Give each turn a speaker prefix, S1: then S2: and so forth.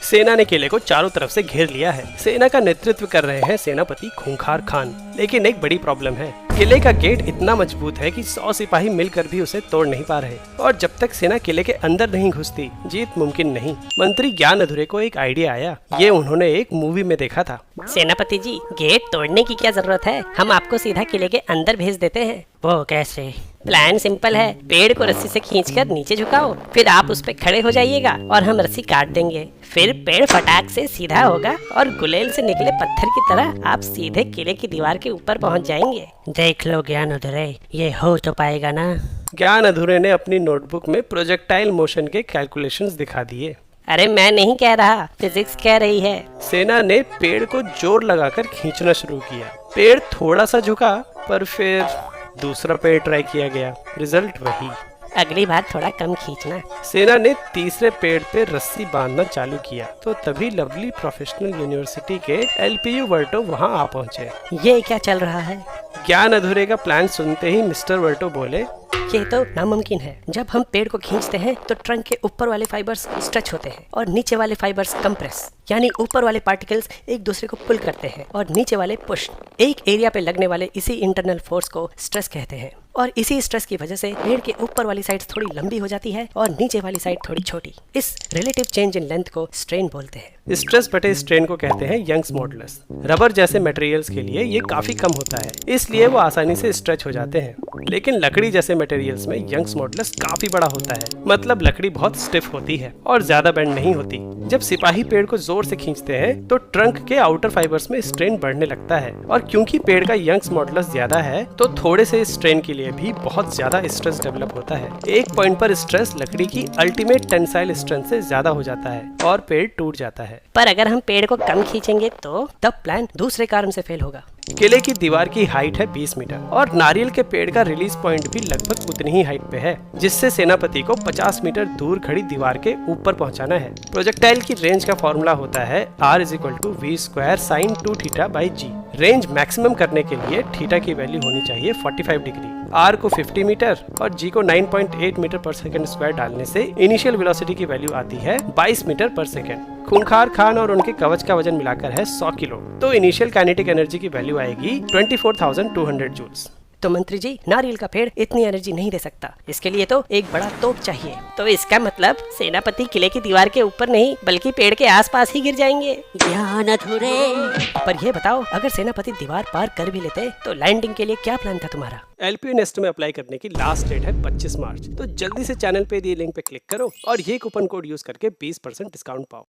S1: सेना ने किले को चारों तरफ से घेर लिया है। सेना का नेतृत्व कर रहे हैं सेनापति खूंखार खान। लेकिन एक बड़ी प्रॉब्लम है, किले का गेट इतना मजबूत है कि 100 सिपाही मिलकर भी उसे तोड़ नहीं पा रहे, और जब तक सेना किले के अंदर नहीं घुसती जीत मुमकिन नहीं। मंत्री ज्ञान अधूरे को एक आइडिया आया, ये उन्होंने एक मूवी में देखा था।
S2: सेनापति जी, गेट तोड़ने की क्या जरूरत है, हम आपको सीधा किले के अंदर भेज देते हैं। वो कैसे? प्लान सिंपल है, पेड़ को रस्सी से खींचकर नीचे झुकाओ, फिर आप उस पे खड़े हो जाइएगा और हम रस्सी काट देंगे। फिर पेड़ फटाक से सीधा होगा और गुलेल से निकले पत्थर की तरह आप सीधे किले की दीवार के ऊपर पहुंच जाएंगे। देख लो ज्ञान अधूरे, ये हो तो पाएगा ना?
S1: ज्ञान अधूरे ने अपनी नोटबुक में प्रोजेक्टाइल मोशन के कैलकुलेशंस दिखा दिए।
S2: अरे मैं नहीं कह रहा, फिजिक्स कह रही है।
S1: सेना ने पेड़ को जोर लगाकर खींचना शुरू किया। पेड़ थोड़ा सा झुका, पर फिर दूसरा पेड़ ट्राई किया गया, रिजल्ट वही।
S2: अगली बार थोड़ा कम खींचना।
S1: सेना ने तीसरे पेड़ पे रस्सी बांधना चालू किया तो तभी लवली प्रोफेशनल यूनिवर्सिटी के LPU वर्टो वहाँ आ पहुँचे।
S2: ये क्या चल रहा है?
S1: ज्ञान अधूरे का प्लान सुनते ही मिस्टर वर्टो बोले,
S2: ये तो नामुमकिन है। जब हम पेड़ को खींचते हैं तो ट्रंक के ऊपर वाले फाइबर्स स्ट्रेच होते हैं और नीचे वाले फाइबर्स कंप्रेस, यानी ऊपर वाले पार्टिकल्स एक दूसरे को पुल करते हैं और नीचे वाले पुश। एक एरिया पे लगने वाले इसी इंटरनल फोर्स को स्ट्रेस कहते हैं, और इसी स्ट्रेस की वजह से पेड़ के ऊपर वाली साइड थोड़ी लंबी हो जाती है और नीचे वाली साइड थोड़ी छोटी। इस रिलेटिव चेंज इन लेंथ को स्ट्रेन बोलते हैं।
S1: स्ट्रेस बटे स्ट्रेन को कहते हैं यंग्स मॉडुलस। रबर जैसे मटेरियल्स के लिए ये काफी कम होता है, इसलिए वो आसानी से स्ट्रेच हो जाते हैं। लेकिन लकड़ी जैसे मटेरियल्स में यंग्स मॉडुलस काफी बड़ा होता है, मतलब लकड़ी बहुत स्टिफ होती है और ज्यादा बेंड नहीं होती। जब सिपाही पेड़ को जोर से खींचते हैं तो ट्रंक के आउटर फाइबर्स में स्ट्रेन बढ़ने लगता है, और क्योंकि पेड़ का यंग्स मॉडुलस ज्यादा है तो थोड़े से स्ट्रेन के लिए भी बहुत ज्यादा स्ट्रेस डेवलप होता है। एक पॉइंट पर स्ट्रेस लकड़ी की अल्टीमेट टेंसाइल स्ट्रेंथ से ज्यादा हो जाता है और पेड़ टूट जाता है।
S2: पर अगर हम पेड़ को कम खींचेंगे तो तब प्लान दूसरे कारण से फेल होगा।
S1: किले की दीवार की हाइट है 20 मीटर और नारियल के पेड़ का रिलीज पॉइंट भी लगभग उतनी ही हाइट पे है, जिससे सेनापति को 50 मीटर दूर खड़ी दीवार के ऊपर पहुंचाना है। प्रोजेक्टाइल की रेंज का फॉर्मूला होता है R=v² sin 2θ/g। Range maximum करने के लिए थीटा की वैल्यू होनी चाहिए 45 डिग्री। R को 50 मीटर और G को 9.8 मीटर पर सेकंड स्क्वायर डालने से इनिशियल वेलोसिटी की वैल्यू आती है 22 मीटर पर सेकंड। खूंखार खान और उनके कवच का वजन मिलाकर है 100 किलो, तो इनिशियल काइनेटिक एनर्जी की वैल्यू आएगी 24,200 जूल्स।
S2: तो मंत्री जी, नारियल का पेड़ इतनी एनर्जी नहीं दे सकता, इसके लिए तो एक बड़ा तोप चाहिए। तो इसका मतलब सेनापति किले की दीवार के ऊपर नहीं बल्कि पेड़ के आसपास ही गिर जाएंगे। ज्ञान अधूरे। पर ये बताओ, अगर सेनापति दीवार पार कर भी लेते तो लैंडिंग के लिए क्या प्लान था तुम्हारा?
S1: LPU नेस्ट में अप्लाई करने की लास्ट डेट है 25 मार्च, तो जल्दी से चैनल पे दिए लिंक पे क्लिक करो और ये कूपन कोड यूज करके 20% डिस्काउंट पाओ।